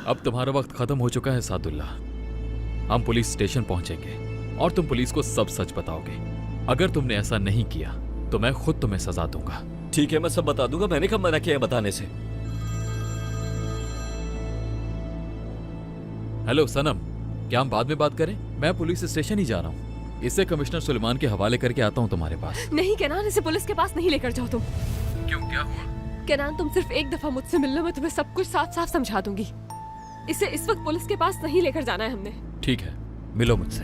अब तुम्हारा वक्त खत्म हो चुका है सादुल्ला। हम पुलिस स्टेशन पहुंचेंगे और तुम पुलिस को सब सच बताओगे। अगर तुमने ऐसा नहीं किया तो मैं खुद तुम्हें सजा दूंगा। ठीक है, मैं सब बता दूंगा। मैंने कब मना किया है बताने से? हेलो सनम, क्या हम बाद में बात करें? मैं पुलिस स्टेशन ही जा रहा हूँ। इसे कमिश्नर सुलेमान के हवाले करके आता हूँ तुम्हारे पास। नहीं केनान, इसे पुलिस के पास नहीं लेकर जाओ तुम। क्यों, क्या हुआ? केनान, तुम सिर्फ एक दफा मुझसे मिल लो, मैं तुम्हें सब कुछ साफ साफ समझा दूंगी। इसे इस वक्त पुलिस के पास नहीं लेकर जाना है हमने। ठीक है, मिलो मुझसे।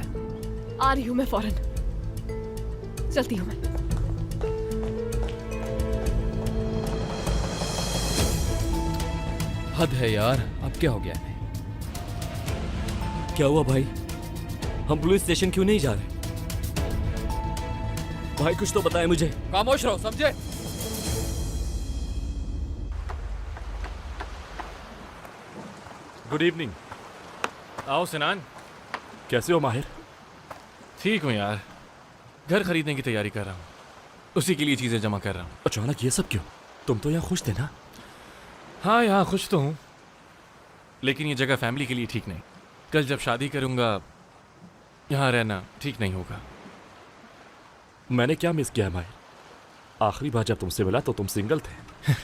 आ रही हूँ मैं फौरन, चलती हूँ मैं। हद है यार, अब क्या हो गया है? क्या हुआ भाई? हम पुलिस स्टेशन क्यों नहीं जा रहे? भाई कुछ तो बताए मुझे। खामोश रहो, समझे? Good evening. आओ सिनान। कैसे हो माहिर? ठीक हूँ यार, घर खरीदने की तैयारी कर रहा हूँ, उसी के लिए चीज़ें जमा कर रहा हूँ। अचानक ये सब क्यों? तुम तो यहाँ खुश थे ना? हाँ यहाँ खुश तो हूँ, लेकिन ये जगह फैमिली के लिए ठीक नहीं। कल जब शादी करूँगा यहाँ रहना ठीक नहीं होगा। मैंने क्या मिस किया है माहिर? आखिरी बार जब तुमसे मिला तो तुम सिंगल थे।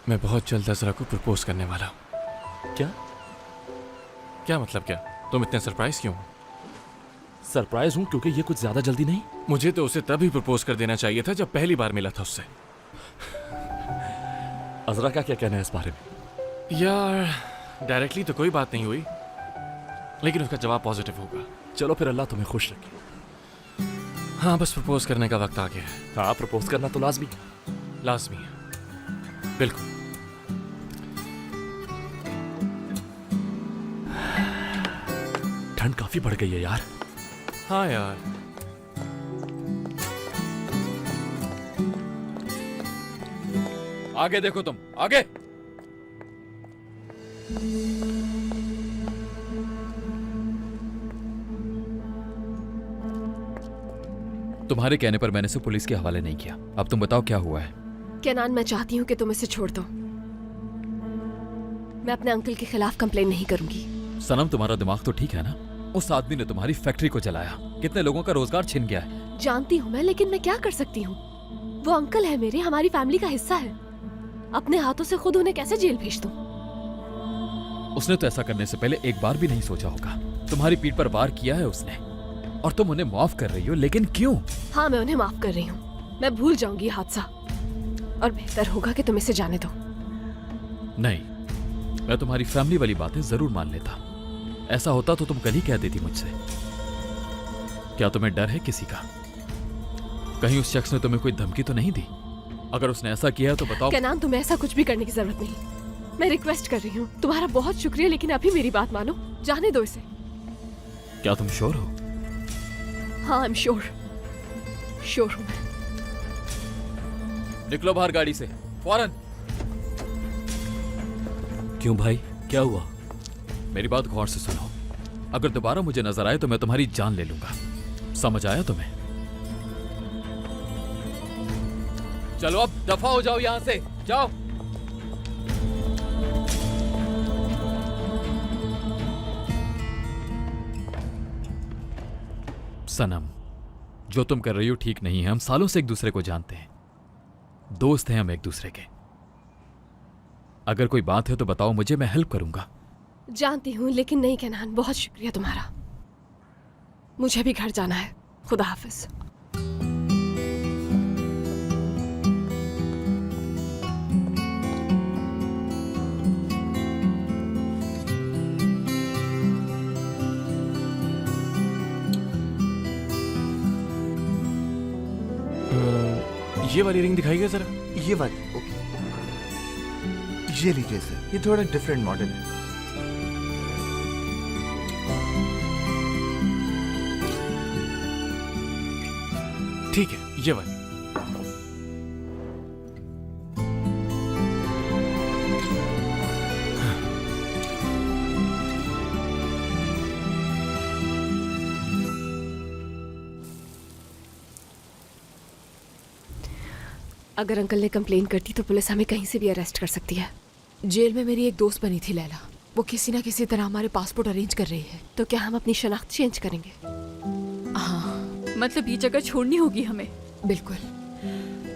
मैं बहुत जल्द अज़रा को प्रपोज करने वाला हूँ। क्या? क्या मतलब क्या? तुम इतने सरप्राइज क्यों? सरप्राइज हूँ क्योंकि ये कुछ ज्यादा जल्दी नहीं। मुझे तो उसे तभी प्रपोज कर देना चाहिए था जब पहली बार मिला था उससे। अजरा का क्या कहना है इस बारे में? यार डायरेक्टली तो कोई बात नहीं हुई, लेकिन उसका जवाब पॉजिटिव होगा। चलो फिर अल्लाह तुम्हें खुश रखे। हाँ बस प्रपोज करने का वक्त आ गया है। हाँ, प्रपोज करना तो लाजमी है। लाजमी है, बिल्कुल। ठंड काफी बढ़ गई है यार। हाँ यार, आगे देखो तुम, आगे। तुम्हारे कहने पर मैंने इसे पुलिस के हवाले नहीं किया। अब तुम बताओ क्या हुआ है? केनान, मैं चाहती हूँ कि तुम इसे छोड़ दो। मैं अपने अंकल के खिलाफ कंप्लेन नहीं करूंगी। सनम, तुम्हारा दिमाग तो ठीक है ना? उस आदमी ने तुम्हारी फैक्ट्री को जलाया, कितने लोगों का रोजगार छिन गया है। जानती हूँ मैं, लेकिन मैं क्या कर सकती हूँ? वो अंकल है मेरे, हमारी फैमिली का हिस्सा है। अपने हाथों से खुद उन्हें कैसे जेल भेज दूं? उसने तो ऐसा करने से पहले एक बार भी नहीं सोचा होगा। तुम्हारी पीठ पर वार किया है उसने, और तुम उन्हें माफ कर रही हो, लेकिन क्यों? हाँ, मैं उन्हें माफ कर रही हूँ। मैं भूल जाऊंगी ये हादसा, और बेहतर होगा कि तुम इसे जाने दो। नहीं, मैं तुम्हारी फैमिली वाली बातें जरूर मान लेता। ऐसा होता तो तुम कल ही कह देती मुझसे। क्या तुम्हें डर है किसी का? कहीं उस शख्स ने तुम्हें कोई धमकी तो नहीं दी? अगर उसने ऐसा किया है तो बताओ। केनान, तुम्हें ऐसा कुछ भी करने की जरूरत नहीं। मैं रिक्वेस्ट कर रही हूँ, तुम्हारा बहुत शुक्रिया, लेकिन अभी मेरी बात मानो, जाने दो इसे। क्या तुम श्योर हो? हाँ, आई एम श्योर। श्योर हूँ मैं। निकलो बाहर गाड़ी से, फौरन। क्यों भाई, क्या हुआ? मेरी बात गौर से सुनो। अगर दोबारा मुझे नजर आए तो मैं तुम्हारी जान ले लूंगा। समझ आया तुम्हें? चलो अब दफा हो जाओ यहां से, जाओ। सनम, जो तुम कर रही हो ठीक नहीं है। हम सालों से एक दूसरे को जानते हैं, दोस्त हैं हम एक दूसरे के। अगर कोई बात है तो बताओ मुझे, मैं हेल्प करूंगा। जानती हूँ, लेकिन नहीं केनान, बहुत शुक्रिया तुम्हारा। मुझे भी घर जाना है। खुदा हाफिज। ये वाली रिंग दिखाइए जरा। ये वाली, ओके। ये लीजिए सर, ये थोड़ा डिफरेंट मॉडल है। ठीक है, ये वाली। अगर अंकल ने कंप्लेन कर दी तो पुलिस हमें कहीं से भी अरेस्ट कर सकती है। जेल में मेरी एक दोस्त बनी थी लैला। वो किसी ना किसी तरह हमारे पासपोर्ट अरेंज कर रही है। तो क्या हम अपनी शनाख्त चेंज करेंगे? हाँ मतलब ये जगह छोड़नी होगी हमें? बिल्कुल।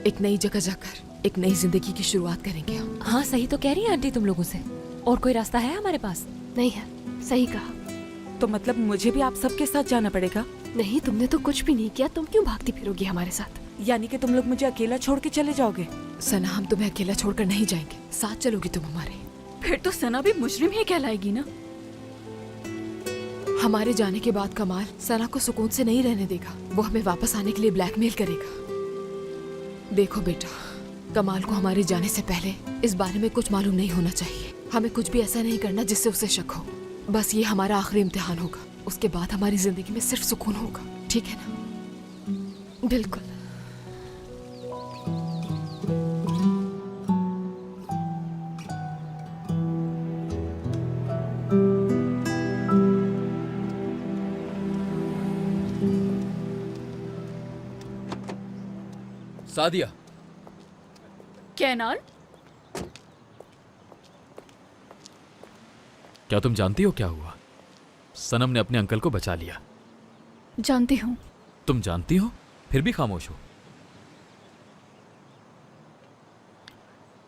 एक नई जगह जाकर एक नई जिंदगी की शुरुआत करेंगे हम। हाँ सही तो कह रही है आंटी तुम लोगों से। और कोई रास्ता है हमारे पास? नहीं है, सही कहा। तो मतलब मुझे भी आप सबके साथ जाना पड़ेगा? नहीं, तुमने तो कुछ भी नहीं किया, तुम क्यों भागती फिरोगी हमारे साथ? यानी कि तुम लोग मुझे अकेला छोड़ के चले जाओगे? सना, हम तुम्हें अकेला छोड़कर नहीं जाएंगे, साथ चलोगी तुम हमारे। फिर तो सना भी मुजरिम ही कहलाएगी ना। हमारे जाने के बाद कमाल सना को सुकून से नहीं रहने देगा। वो हमें वापस आने के लिए ब्लैकमेल करेगा। देखो बेटा, कमाल को हमारे जाने से पहले इस बारे में कुछ मालूम नहीं होना चाहिए। हमें कुछ भी ऐसा नहीं करना जिससे उसे शक हो। बस ये हमारा आखिरी इम्तिहान होगा। उसके बाद हमारी जिंदगी में सिर्फ सुकून होगा, ठीक है ना? बिल्कुल। सादिया, कैनान, क्या तुम जानती हो क्या हुआ? सनम ने अपने अंकल को बचा लिया। जानती हूँ। तुम जानती हो फिर भी खामोश हो।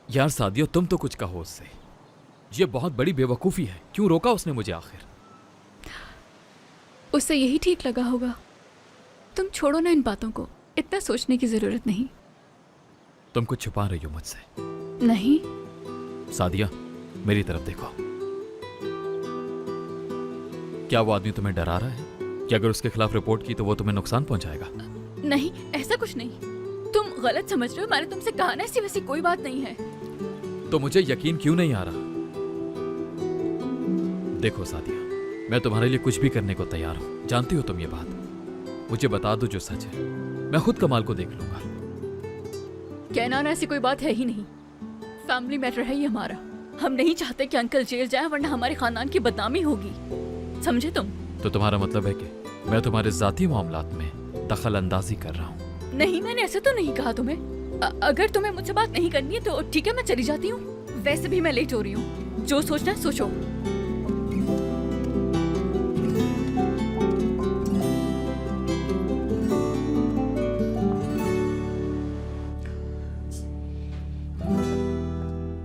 यार सादिया, तुम तो कुछ कहो उससे। ये बहुत बड़ी बेवकूफी है। क्यों रोका उसने मुझे आखिर? उससे यही ठीक लगा होगा। तुम छोड़ो ना इन बातों को, इतना सोचने की जरूरत नहीं। तुम कुछ छुपा रही हो मुझसे। नहीं। सादिया, मेरी तरफ देखो। क्या वो आदमी तुम्हें डरा रहा है कि अगर उसके खिलाफ रिपोर्ट की तो वो तुम्हें नुकसान पहुंचाएगा? नहीं, ऐसा कुछ नहीं। तुम गलत समझ रहे हो। मैंने तुमसे कहा ना, ऐसी वैसी कोई बात नहीं है। तो मुझे यकीन क्यों नहीं आ रहा? देखो सादिया, मैं तुम्हारे लिए कुछ भी करने को तैयार हूं। जानती हो तुम ये बात। मुझे बता दो जो सच है, मैं खुद कमाल को देख लूंगा। कहना ना, ऐसी कोई बात है ही नहीं। फैमिली मैटर है ये हमारा। हम नहीं चाहते कि अंकल जेल जाए, वरना हमारे खानदान की बदनामी होगी। समझे तुम? तो तुम्हारा मतलब है कि मैं तुम्हारे जाती मामलात में दखल अंदाजी कर रहा हूँ? नहीं, मैंने ऐसे तो नहीं कहा तुम्हें। अगर तुम्हें मुझसे बात नहीं करनी है तो ठीक है, मैं चली जाती हूँ। वैसे भी मैं लेट हो रही हूँ। जो सोचना है सोचो।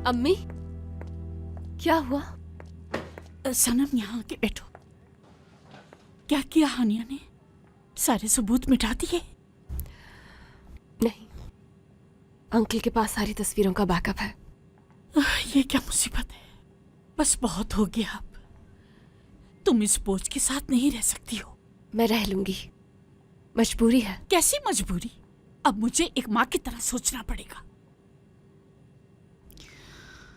अम्मी, क्या हुआ? सनम, यहाँ आके बैठो। क्या किया हानिया ने? सारे सबूत मिटा दिए? नहीं, अंकल के पास सारी तस्वीरों का बैकअप है। ये क्या मुसीबत है। बस बहुत हो गया अब। तुम इस बोझ के साथ नहीं रह सकती हो। मैं रह लूंगी, मजबूरी है। कैसी मजबूरी? अब मुझे एक माँ की तरह सोचना पड़ेगा।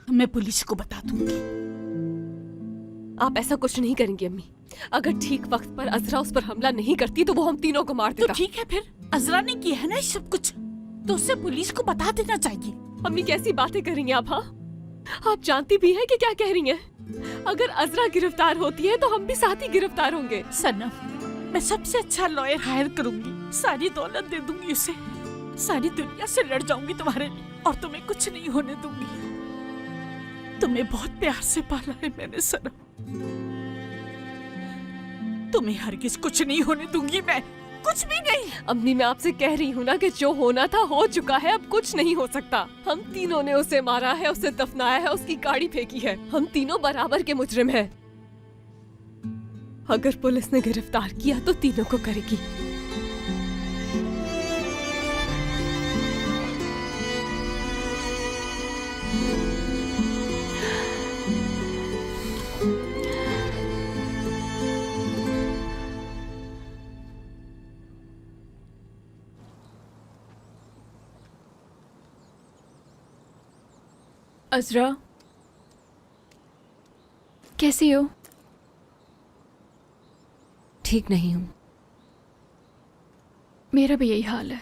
मैं पुलिस को बता दूंगी। आप ऐसा कुछ नहीं करेंगी अम्मी। अगर ठीक वक्त पर अजरा उस पर हमला नहीं करती तो वो हम तीनों को मार देता। तो ठीक है, फिर अजरा ने किया है ना ये सब कुछ, तो उसे पुलिस को बता देना चाहिए। अम्मी, कैसी बातें कर रही हैं आप? हाँ, आप जानती भी हैं कि क्या कह रही हैं। अगर अजरा गिरफ्तार होती है तो हम भी साथ ही गिरफ्तार होंगे। सनम, मैं सबसे अच्छा लॉयर हायर करूंगी। सारी दौलत दे दूंगी उसे। सारी दुनिया से लड़ जाऊंगी तुम्हारे लिए, और तुम्हें कुछ नहीं होने दूंगी। तुम्हें बहुत प्यार से पाला है मैंने सनम। तुम्हें हरगिज कुछ नहीं होने दूंगी मैं, कुछ भी नहीं। अम्मी, मैं आपसे कह रही हूँ ना कि जो होना था हो चुका है, अब कुछ नहीं हो सकता। हम तीनों ने उसे मारा है, उसे दफनाया है, उसकी गाड़ी फेंकी है। हम तीनों बराबर के मुजरिम हैं। अगर पुलिस ने गिरफ्तार किया तो तीनों को करेगी। अजरा, कैसी हो? ठीक नहीं हूँ। मेरा भी यही हाल है,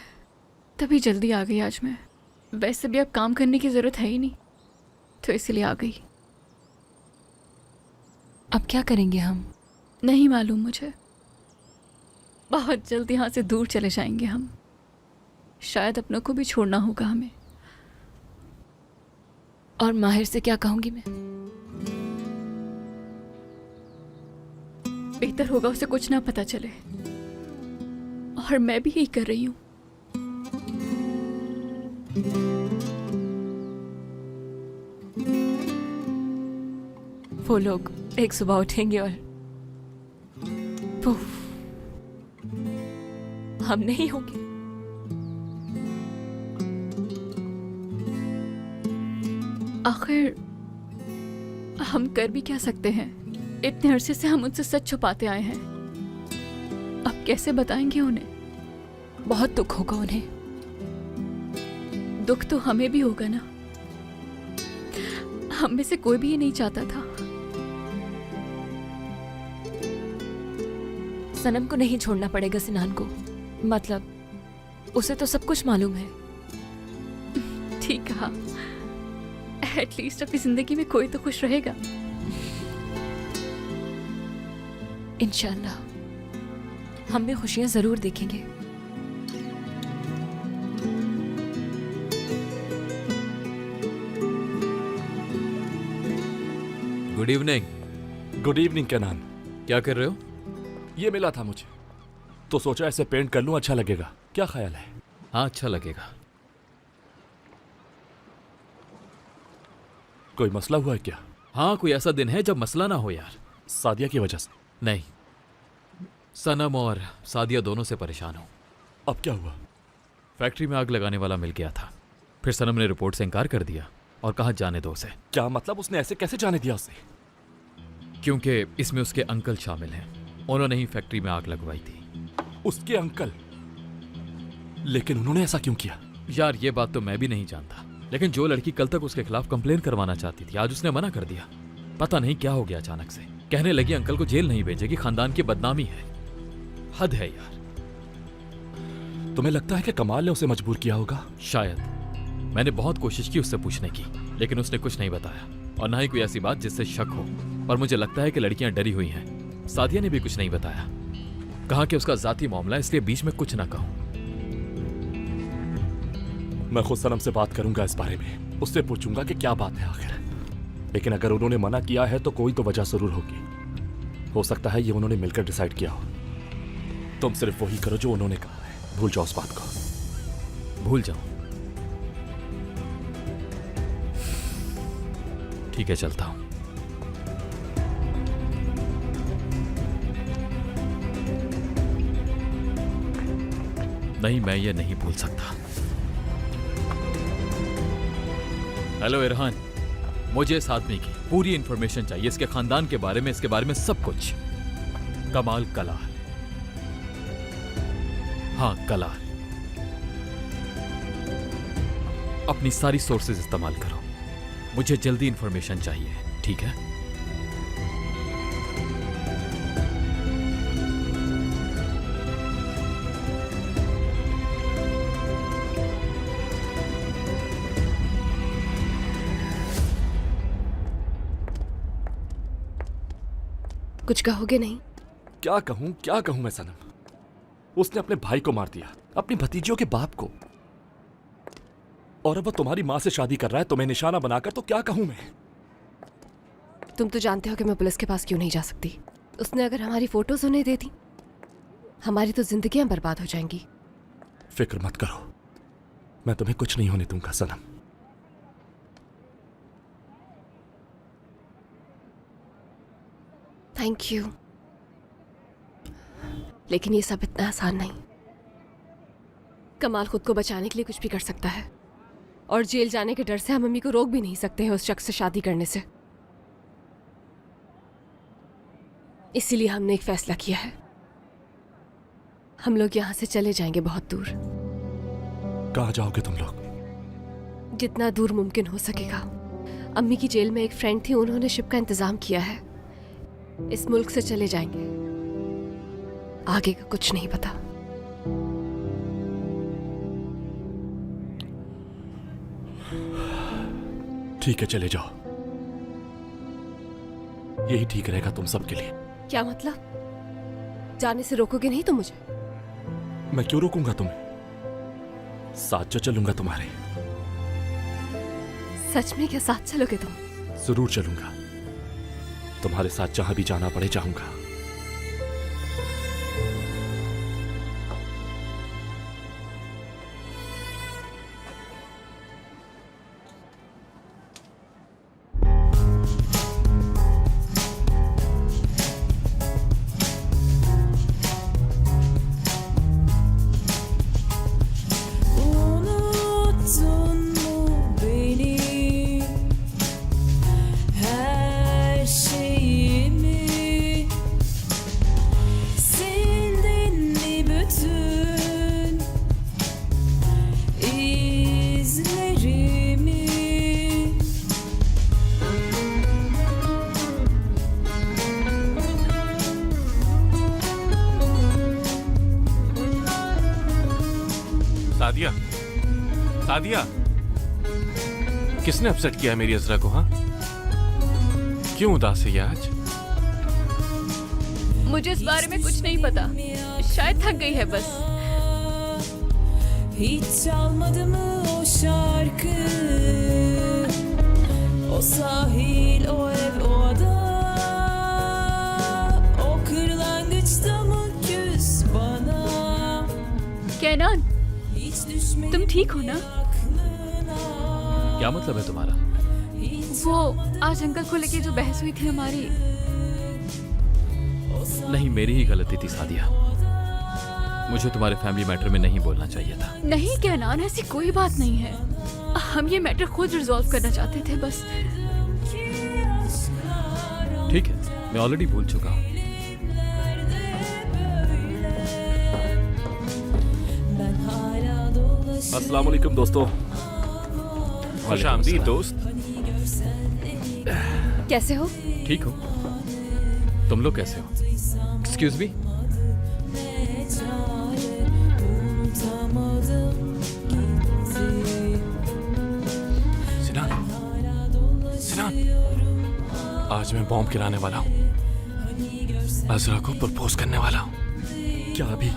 तभी जल्दी आ गई आज मैं। वैसे भी अब काम करने की जरूरत है ही नहीं, तो इसलिए आ गई। अब क्या करेंगे हम? नहीं मालूम मुझे। बहुत जल्द यहाँ से दूर चले जाएंगे हम। शायद अपनों को भी छोड़ना होगा हमें। और माहिर से क्या कहूंगी मैं? बेहतर होगा उसे कुछ ना पता चले, और मैं भी यही कर रही हूँ। वो लोग एक सुबह उठेंगे और पुफ, हम नहीं होंगे। आखिर हम कर भी क्या सकते हैं? इतने अरसे से हम उनसे सच छुपाते आए हैं, अब कैसे बताएंगे उन्हें? बहुत दुख होगा उन्हें। दुख तो हमें भी होगा ना, हम में से कोई भी ये नहीं चाहता था। सनम को नहीं छोड़ना पड़ेगा सिनान को, मतलब उसे तो सब कुछ मालूम है। ठीक कहा, एटलीस्ट अपनी जिंदगी में कोई तो खुश रहेगा। इंशाल्लाह हम भी खुशियां जरूर देखेंगे। Good evening. गुड इवनिंग केनान। क्या कर रहे हो? ये मिला था मुझे, तो सोचा ऐसे पेंट कर लूं, अच्छा लगेगा। क्या ख्याल है? हाँ, अच्छा लगेगा। कोई मसला हुआ है क्या? हाँ, कोई ऐसा दिन है जब मसला ना हो यार। सादिया की वजह से? नहीं, सनम और सादिया दोनों से परेशान हूं। अब क्या हुआ? फैक्ट्री में आग लगाने वाला मिल गया था, फिर सनम ने रिपोर्ट से इनकार कर दिया और कहा जाने दो उसे। क्या मतलब? उसने ऐसे कैसे जाने दिया उसे? क्योंकि इसमें उसके अंकल शामिल हैं, उन्होंने ही फैक्ट्री में आग लगवाई थी। उसके अंकल? लेकिन उन्होंने ऐसा क्यों किया? यार ये बात तो मैं भी नहीं जानता, लेकिन जो लड़की कल तक उसके खिलाफ कंप्लेन करवाना चाहती थी, आज उसने मना कर दिया। पता नहीं क्या हो गया अचानक से। कहने लगी अंकल को जेल नहीं भेजेगी, खानदान की बदनामी है। हद है यार। तुम्हें लगता है कि कमाल ने उसे मजबूर किया होगा? शायद। मैंने बहुत कोशिश की उससे पूछने की, लेकिन उसने कुछ नहीं बताया और ना ही कोई ऐसी बात जिससे शक हो। पर मुझे लगता है कि लड़कियां डरी हुई हैं। सादिया ने भी कुछ नहीं बताया, कहा कि उसका जाती मामला, इसलिए बीच में कुछ ना कहूं। मैं खुद सनम से बात करूंगा इस बारे में, उससे पूछूंगा कि क्या बात है आखिर। लेकिन अगर उन्होंने मना किया है तो कोई तो वजह जरूर होगी। हो सकता है ये उन्होंने मिलकर डिसाइड किया हो। तुम सिर्फ वही करो जो उन्होंने कहा है, भूल जाओ उस बात को। भूल जाऊं? ठीक है, चलता हूं। नहीं, मैं ये नहीं भूल सकता। हेलो इरहान, मुझे इस आदमी की पूरी इंफॉर्मेशन चाहिए, इसके खानदान के बारे में, इसके बारे में सब कुछ। कमाल कलाल। हाँ, कलाल। अपनी सारी सोर्सेज इस्तेमाल करो, मुझे जल्दी इंफॉर्मेशन चाहिए, ठीक है? कुछ कहोगे नहीं? क्या कहूं मैं सनम? उसने अपने भाई को मार दिया, अपनी भतीजियों के बाप को, और अब वो तुम्हारी मां से शादी कर रहा है, तुम्हें निशाना बनाकर। तो क्या कहूं मैं? तुम तो जानते हो कि मैं पुलिस के पास क्यों नहीं जा सकती। उसने अगर हमारी फोटोज उन्हें दे दी, हमारी तो जिंदगियां बर्बाद हो जाएंगी। फिक्र मत करो, मैं तुम्हें कुछ नहीं होने दूंगा सनम। थैंक यू, लेकिन ये सब इतना आसान नहीं। कमाल खुद को बचाने के लिए कुछ भी कर सकता है, और जेल जाने के डर से हम मम्मी को रोक भी नहीं सकते हैं उस शख्स से शादी करने से। इसीलिए हमने एक फैसला किया है, हम लोग यहाँ से चले जाएंगे बहुत दूर। कहाँ जाओगे तुम लोग? जितना दूर मुमकिन हो सकेगा। अम्मी की जेल में एक फ्रेंड थी, उन्होंने शिप का इंतजाम किया है। इस मुल्क से चले जाएंगे, आगे का कुछ नहीं पता। ठीक है, चले जाओ, यही ठीक रहेगा तुम सबके लिए। क्या मतलब? जाने से रोकोगे नहीं तो मुझे? मैं क्यों रोकूंगा तुम्हें? साथ जो चलूंगा तुम्हारे। सच में क्या साथ चलोगे तुम? जरूर चलूंगा, तुम्हारे साथ जहां भी जाना पड़े जाऊंगा। सादिया, सादिया, किसने अपसेट किया है मेरी अजरा को? हाँ, क्यों उदास है ये आज? मुझे इस बारे में कुछ नहीं पता, शायद थक गई है बस। Hiç çalmadı mı o şarkı? O sahil, o ev, o ada. O kırlangıçta mı küs bana? Canyon, Hiç düşmedi तुम ठीक हो ना? क्या मतलब है तुम्हारा? वो आज अंकल को लेके जो बहस हुई थी हमारी। नहीं, मेरी ही गलती थी सादिया, मुझे तुम्हारे फैमिली मैटर में नहीं बोलना चाहिए था। नहीं कैनान, ऐसी कोई बात नहीं है, हम ये मैटर खुद रिजॉल्व करना चाहते थे बस। ठीक है, मैं ऑलरेडी भूल चुका हूँ। अस्सलाम वालेकुम दोस्तों। खुशामदीद दोस्त। कैसे हो? ठीक हो? तुम लोग कैसे हो? Excuse me. सिनान, सिनान, आज मैं बॉम्ब गिराने वाला हूँ, अजरा को प्रपोज करने वाला हूँ। क्या अभी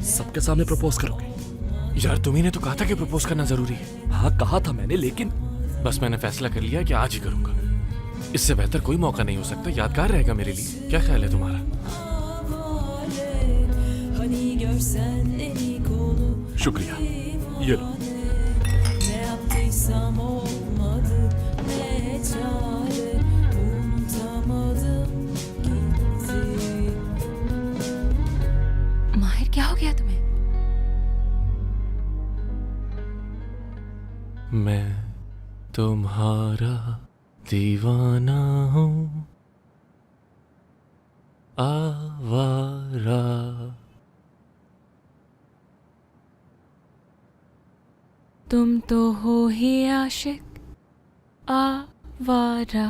सबके सामने प्रपोज करोगे? यार तुम्ही ने तो कहा था कि प्रपोज करना जरूरी है। हाँ कहा था मैंने, लेकिन बस मैंने फैसला कर लिया कि आज ही करूंगा। इससे बेहतर कोई मौका नहीं हो सकता, यादगार रहेगा मेरे लिए। क्या ख्याल है तुम्हारा? शुक्रिया, ये लो। Ne yaptıysam olmadı, ne çare, unutamadım gitti. माहिर, क्या हो गया तुम्हें? मैं तुम्हारा दीवाना हूँ, आवारा। तुम तो हो ही आशिक आवारा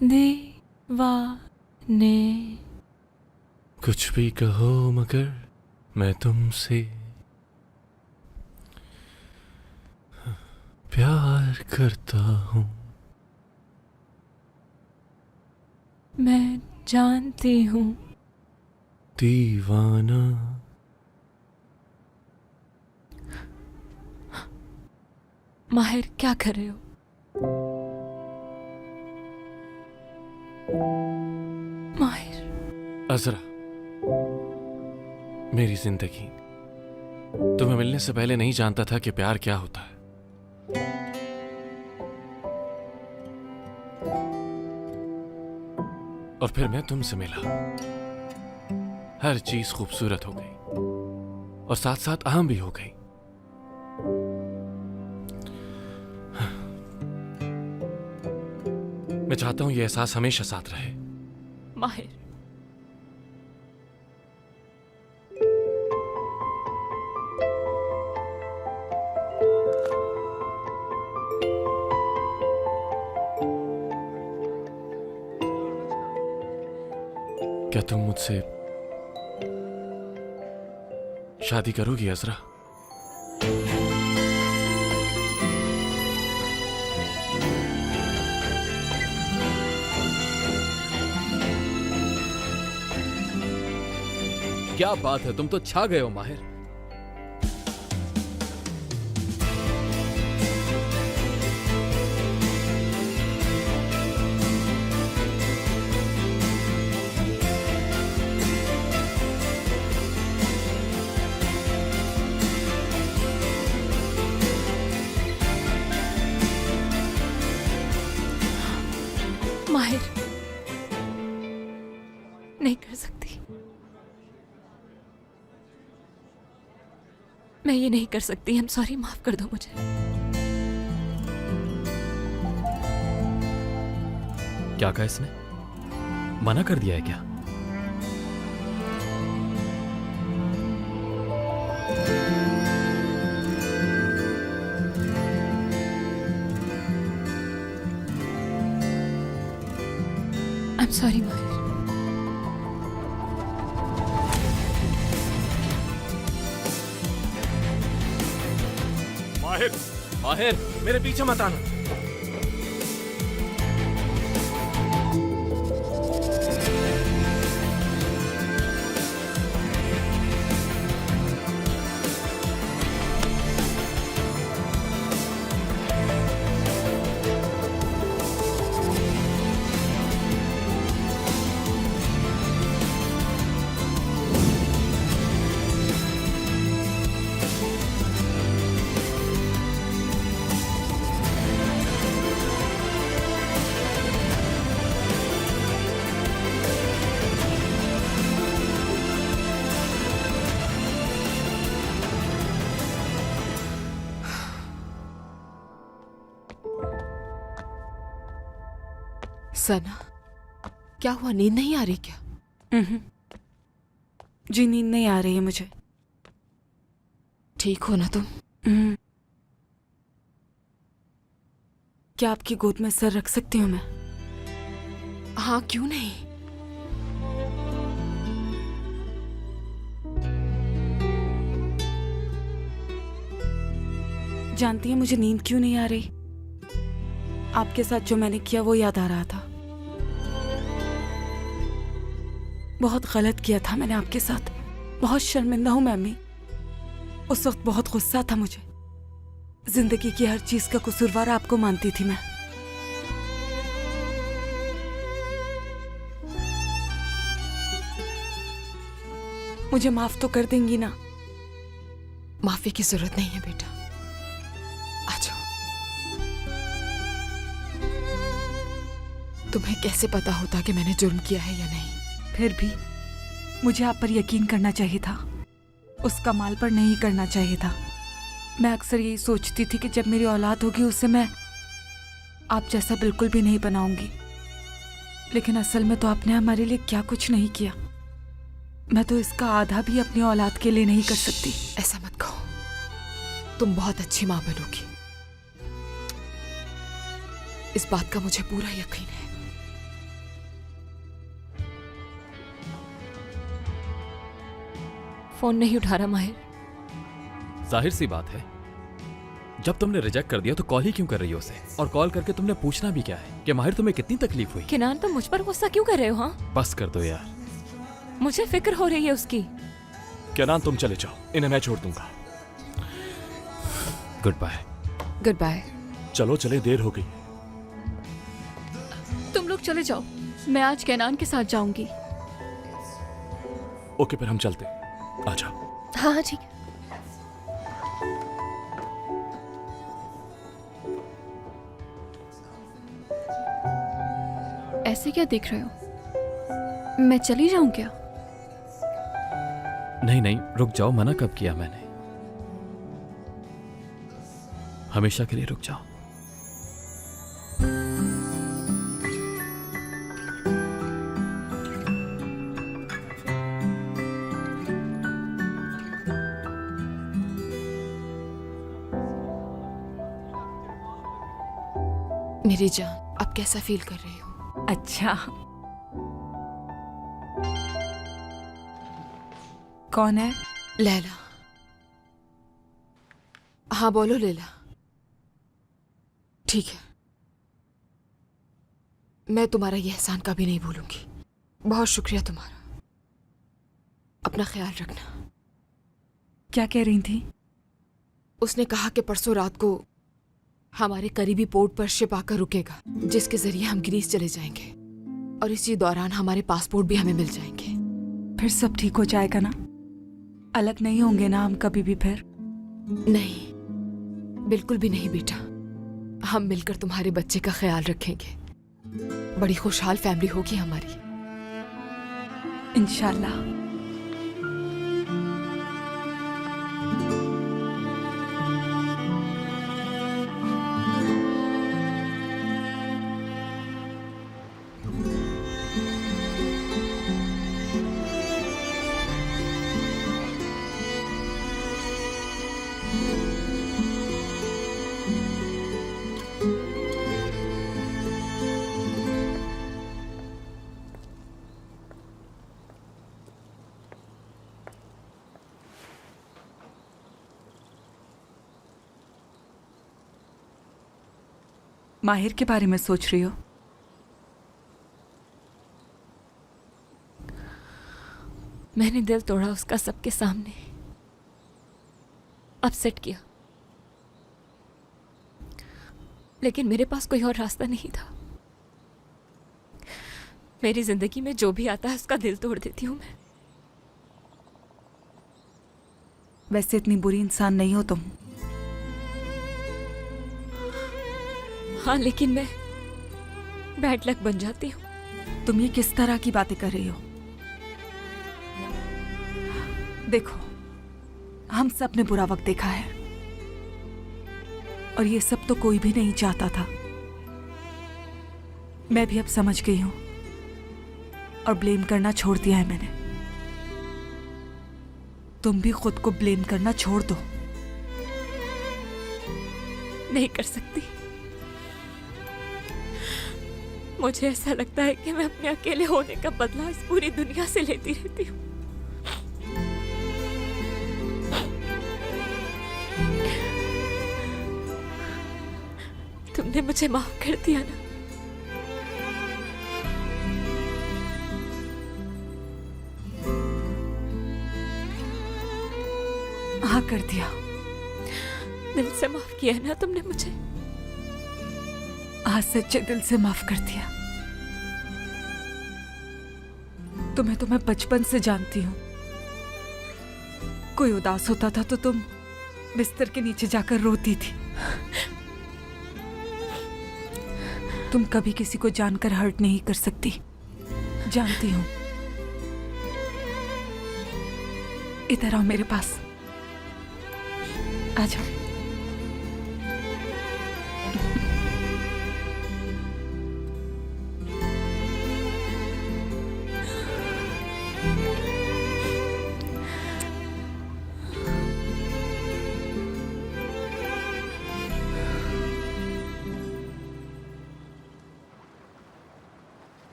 दीवाने। कुछ भी कहो मगर मैं तुमसे प्यार करता हूँ। मैं जानती हूँ दीवाना। माहिर, क्या कर रहे हो? माहिर। अजरा, मेरी जिंदगी, तुम्हें मिलने से पहले नहीं जानता था कि प्यार क्या होता है। और फिर मैं तुमसे मिला, हर चीज खूबसूरत हो गई और साथ साथ अहम भी हो गई। मैं चाहता हूं यह एहसास हमेशा साथ रहे। माहिर, क्या तुम मुझसे शादी करोगी अजरा? क्या बात है, तुम तो छा गए हो माहिर। माहिर, नहीं कर सकती। मैं ये नहीं कर सकती। आई एम सॉरी, माफ कर दो मुझे। क्या कहा इसने? मना कर दिया है क्या? आई एम सॉरी माहिर। माहिर, माहिर, मेरे पीछे मत आना। सना, क्या हुआ? नींद नहीं आ रही क्या? जी नींद नहीं आ रही है मुझे। ठीक हो ना तुम? क्या आपकी गोद में सर रख सकती हूँ मैं? हाँ, क्यों नहीं। जानती है मुझे नींद क्यों नहीं आ रही? आपके साथ जो मैंने किया वो याद आ रहा था। बहुत गलत किया था मैंने आपके साथ। बहुत शर्मिंदा हूं मैं अम्मी। उस वक्त बहुत गुस्सा था मुझे। जिंदगी की हर चीज का कसूरवार आपको मानती थी मैं। मुझे माफ तो कर देंगी ना? माफी की जरूरत नहीं है बेटा, आ जाओ। तुम्हें कैसे पता होता कि मैंने जुर्म किया है या नहीं? फिर भी मुझे आप पर यकीन करना चाहिए था, उस कमाल पर नहीं करना चाहिए था। मैं अक्सर यही सोचती थी कि जब मेरी औलाद होगी उसे मैं आप जैसा बिल्कुल भी नहीं बनाऊंगी, लेकिन असल में तो आपने हमारे लिए क्या कुछ नहीं किया। मैं तो इसका आधा भी अपनी औलाद के लिए नहीं कर सकती। ऐसा मत कहो, तुम बहुत अच्छी माँ बनोगी, इस बात का मुझे पूरा यकीन है। फोन नहीं उठा रहा माहिर। जाहिर सी बात है, जब तुमने रिजेक्ट कर दिया तो कॉल ही क्यों कर रही हो उसे? और कॉल करके तुमने पूछना भी क्या है कि माहिर तुम्हें कितनी तकलीफ हुई? किनान, तुम मुझ पर गुस्सा क्यों कर रहे हो? हाँ, बस कर दो यार, मुझे फिक्र हो रही है उसकी। क्या नाम, तुम चले जाओ, इन्हें मैं छोड़ दूंगा। Goodbye. Goodbye. चलो चले, देर हो गई। तुम लोग चले जाओ, मैं आज कैनान के साथ जाऊंगी। ओके, फिर हम चलते। आ जाओ। हाँ हाँ ठीक है। ऐसे क्या देख रहे हो? मैं चली जाऊं क्या? नहीं नहीं, रुक जाओ। मना कब किया मैंने? हमेशा के लिए रुक जाओ। मेरी जान, अब कैसा फील कर रही हो? अच्छा, कौन है? लैला। हाँ बोलो लैला। ठीक है, मैं तुम्हारा ये एहसान कभी नहीं भूलूंगी। बहुत शुक्रिया तुम्हारा। अपना ख्याल रखना। क्या कह रही थी? उसने कहा कि परसों रात को हमारे करीबी पोर्ट पर शिप आकर रुकेगा, जिसके जरिए हम ग्रीस चले जाएंगे, और इसी दौरान हमारे पासपोर्ट भी हमें मिल जाएंगे। फिर सब ठीक हो जाएगा ना? अलग नहीं होंगे ना हम कभी भी फिर? नहीं, बिल्कुल भी नहीं बेटा। हम मिलकर तुम्हारे बच्चे का ख्याल रखेंगे। बड़ी खुशहाल फैमिली होगी हमारी। इंशाल्लाह। माहिर के बारे में सोच रही हो? मैंने दिल तोड़ा उसका सबके सामने, अपसेट किया, लेकिन मेरे पास कोई और रास्ता नहीं था। मेरी जिंदगी में जो भी आता है उसका दिल तोड़ देती हूँ मैं। वैसे इतनी बुरी इंसान नहीं हो तुम। हाँ, लेकिन मैं बैड लक बन जाती हूँ। तुम ये किस तरह की बातें कर रही हो? देखो, हम सब ने बुरा वक्त देखा है और ये सब तो कोई भी नहीं चाहता था। मैं भी अब समझ गई हूं और ब्लेम करना छोड़ दिया है मैंने। तुम भी खुद को ब्लेम करना छोड़ दो। नहीं कर सकती। मुझे ऐसा लगता है कि मैं अपने अकेले होने का बदला इस पूरी दुनिया से लेती रहती हूँ। तुमने मुझे माफ कर दिया ना? हाँ, कर दिया। दिल से माफ किया ना तुमने मुझे? हाँ, सच्चे दिल से माफ कर दिया। तो मैं बचपन से जानती हूँ। कोई उदास होता था तो तुम बिस्तर के नीचे जाकर रोती थी। तुम कभी किसी को जानकर हर्ट नहीं कर सकती, जानती हूँ। इधर आओ मेरे पास, आ जाओ।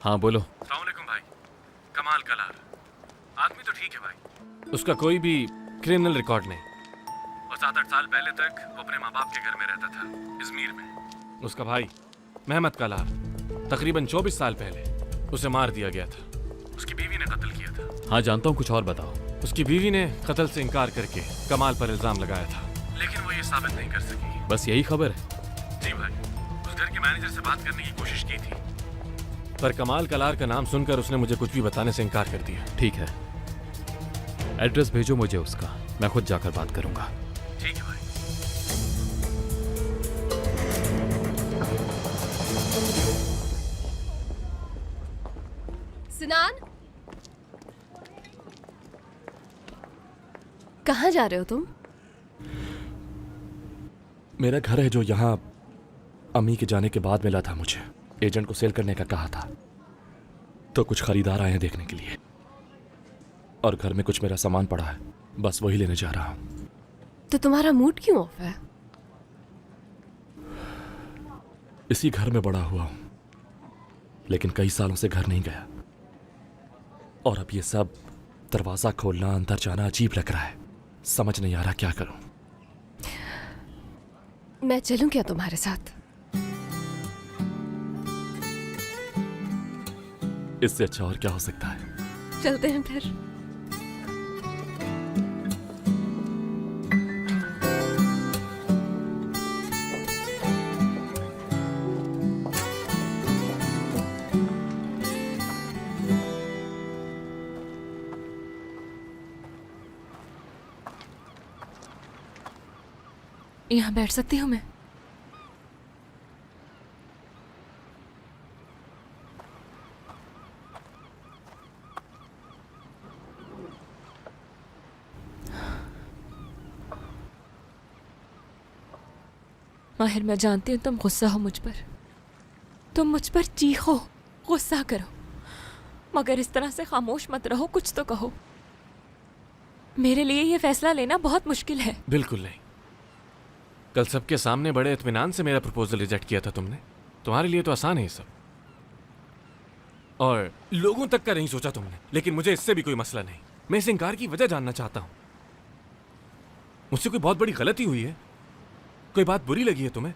हाँ बोलो। अस्सलामुअलैकुम भाई। कमाल कलार आदमी तो ठीक है भाई, उसका कोई भी क्रिमिनल रिकॉर्ड नहीं और 7-8 साल पहले तक वो अपने माँ बाप के घर में रहता था इजमीर में। उसका भाई मेहमद कलार तकरीबन 24 साल पहले उसे मार दिया गया था। उसकी बीवी ने कत्ल किया था। हाँ जानता हूँ, कुछ और बताओ। उसकी बीवी ने कत्ल से इनकार करके कमाल पर इल्जाम लगाया था, लेकिन वो ये साबित नहीं कर सकी। बस यही खबर है? जी भाई, उस घर के मैनेजर से बात करने की कोशिश की थी पर कमाल कलार का नाम सुनकर उसने मुझे कुछ भी बताने से इनकार कर दिया। ठीक है, एड्रेस भेजो मुझे उसका, मैं खुद जाकर बात करूंगा। ठीक है भाई। सिनान, कहाँ जा रहे हो तुम? मेरा घर है जो यहाँ अम्मी के जाने के बाद मिला था मुझे। एजेंट को सेल करने का कहा था, तो कुछ खरीदार आए हैं देखने के लिए और घर में कुछ मेरा सामान पड़ा है, बस वही लेने जा रहा हूं। तो तुम्हारा मूड क्यों ऑफ है? इसी घर में बड़ा हुआ हूं, लेकिन कई सालों से घर नहीं गया और अब ये सब दरवाजा खोलना, अंदर जाना अजीब लग रहा है। समझ नहीं आ रहा क्या करूं। मैं चलूं क्या तुम्हारे साथ? इससे अच्छा और क्या हो सकता है। चलते हैं फिर। यहाँ बैठ सकती हूँ मैं? माहिर, मैं जानती हूँ तुम गुस्सा हो मुझ पर, तुम मुझ पर चीखो, गुस्सा करो, मगर इस तरह से खामोश मत रहो, कुछ तो कहो। मेरे लिए ये फैसला लेना बहुत मुश्किल है। बिल्कुल नहीं। कल सबके सामने बड़े इत्मीनान से मेरा प्रपोजल रिजेक्ट किया था तुमने। तुम्हारे लिए तो आसान है ये सब, और लोगों तक का नहीं सोचा तुमने। लेकिन मुझे इससे भी कोई मसला नहीं। मैं इस इनकार की वजह जानना चाहता हूं। मुझसे कोई बहुत बड़ी गलती हुई है? कोई बात बुरी लगी है तुम्हें?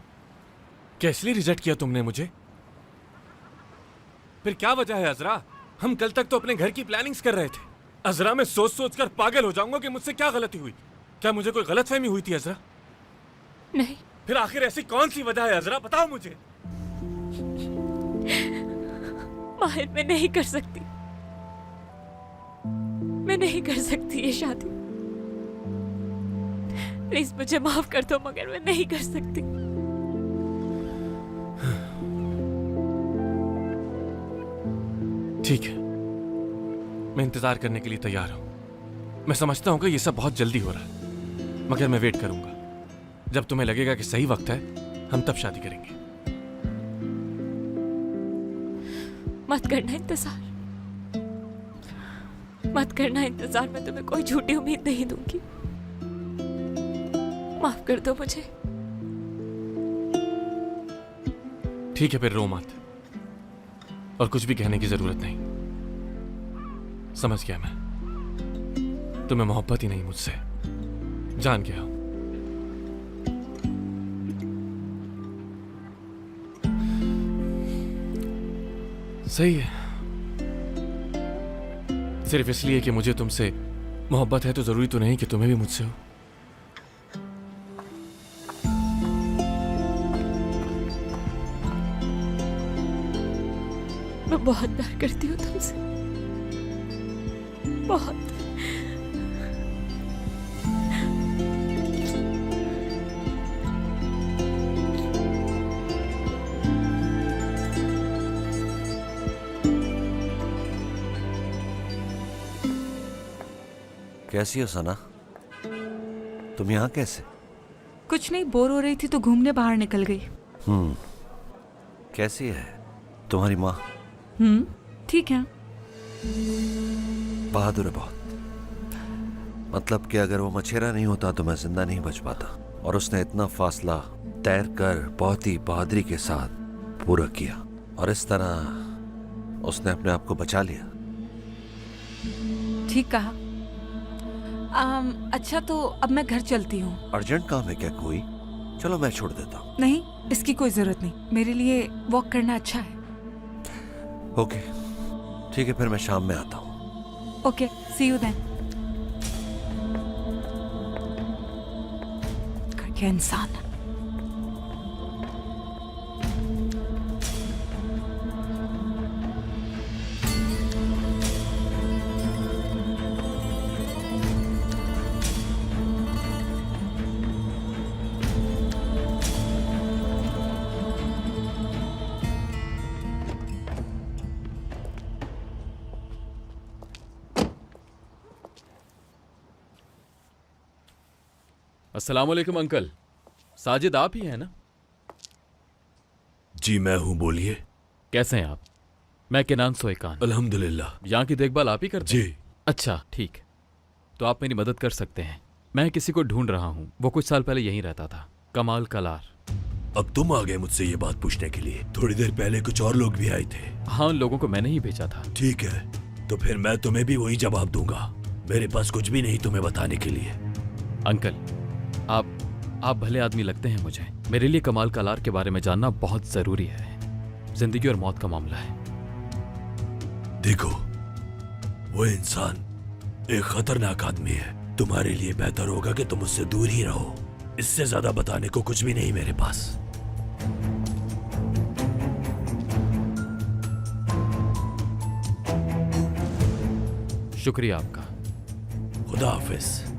क्या इसलिए रिजेक्ट किया तुमने मुझे? फिर क्या वजह है अजरा? हम कल तक तो अपने घर की प्लानिंग्स कर रहे थे। अजरा, मैं सोच सोच कर पागल हो जाऊंगा कि मुझसे क्या गलती हुई। क्या मुझे कोई गलतफहमी हुई थी अजरा? नहीं। फिर आखिर ऐसी कौन सी वजह है अजरा, बताओ मुझे। माहिर, मैं नहीं कर सकती, मैं नहीं कर सकती ये शादी। प्लीज मुझे माफ कर दो, मगर मैं नहीं कर सकती। ठीक है, मैं इंतजार करने के लिए तैयार हूं। मैं समझता हूं कि ये सब बहुत जल्दी हो रहा है, मगर मैं वेट करूंगा। जब तुम्हें लगेगा कि सही वक्त है, हम तब शादी करेंगे। मत करना इंतजार, मत करना इंतजार। मैं तुम्हें कोई झूठी उम्मीद नहीं दूंगी। माफ कर दो मुझे। ठीक है, फिर रो मत, और कुछ भी कहने की जरूरत नहीं। समझ गया मैं, तुम्हें मोहब्बत ही नहीं मुझसे, जान गया हूं। सही है। सिर्फ इसलिए कि मुझे तुमसे मोहब्बत है तो जरूरी तो नहीं कि तुम्हें भी मुझसे हो। मैं बहुत प्यार करती हूँ तुमसे, बहुत। कैसी हो सना? तुम यहाँ कैसे? कुछ नहीं, बोर हो रही थी तो घूमने बाहर निकल गई। कैसी है तुम्हारी माँ? ठीक है। बहादुर है बहुत। मतलब कि अगर वो मछेरा नहीं होता तो मैं जिंदा नहीं बच पाता, और उसने इतना फासला तैर कर बहुत ही बहादुरी के साथ पूरा किया, और इस तरह उसने अपने आप को बचा लिया। ठीक कहा। अच्छा, तो अब मैं घर चलती हूँ। अर्जेंट काम है क्या कोई? चलो मैं छोड़ देता हूँ। नहीं, इसकी कोई जरूरत नहीं। मेरे लिए वॉक करना अच्छा है। ओके, ठीक है, फिर मैं शाम में आता हूँ। Okay, see you then. क्या इंसान। अस्सलाम वालेकुम अंकल। साजिद आप ही हैं ना? जी मैं हूं, बोलिए। कैसे हैं आप? मैं केनान सोएकान। अल्हम्दुलिल्लाह। यहाँ की देखभाल आप ही करते हैं? जी। अच्छा, ठीक। तो आप मेरी मदद कर सकते हैं। मैं किसी को ढूंढ रहा हूँ, वो कुछ साल पहले यहीं रहता था, कमाल कलार। अब तुम आ गए मुझसे ये बात पूछने के लिए? थोड़ी देर पहले कुछ और लोग भी आए थे। हाँ, उन लोगों को मैंने ही भेजा था। ठीक है, तो फिर मैं तुम्हें भी वही जवाब दूंगा। मेरे पास कुछ भी नहीं तुम्हें बताने के लिए। अंकल, आप भले आदमी लगते हैं मुझे। मेरे लिए कमाल कलार के बारे में जानना बहुत जरूरी है। जिंदगी और मौत का मामला है। देखो, वो इंसान एक खतरनाक आदमी है। तुम्हारे लिए बेहतर होगा कि तुम उससे दूर ही रहो। इससे ज्यादा बताने को कुछ भी नहीं मेरे पास। शुक्रिया आपका। खुदा हाफिज।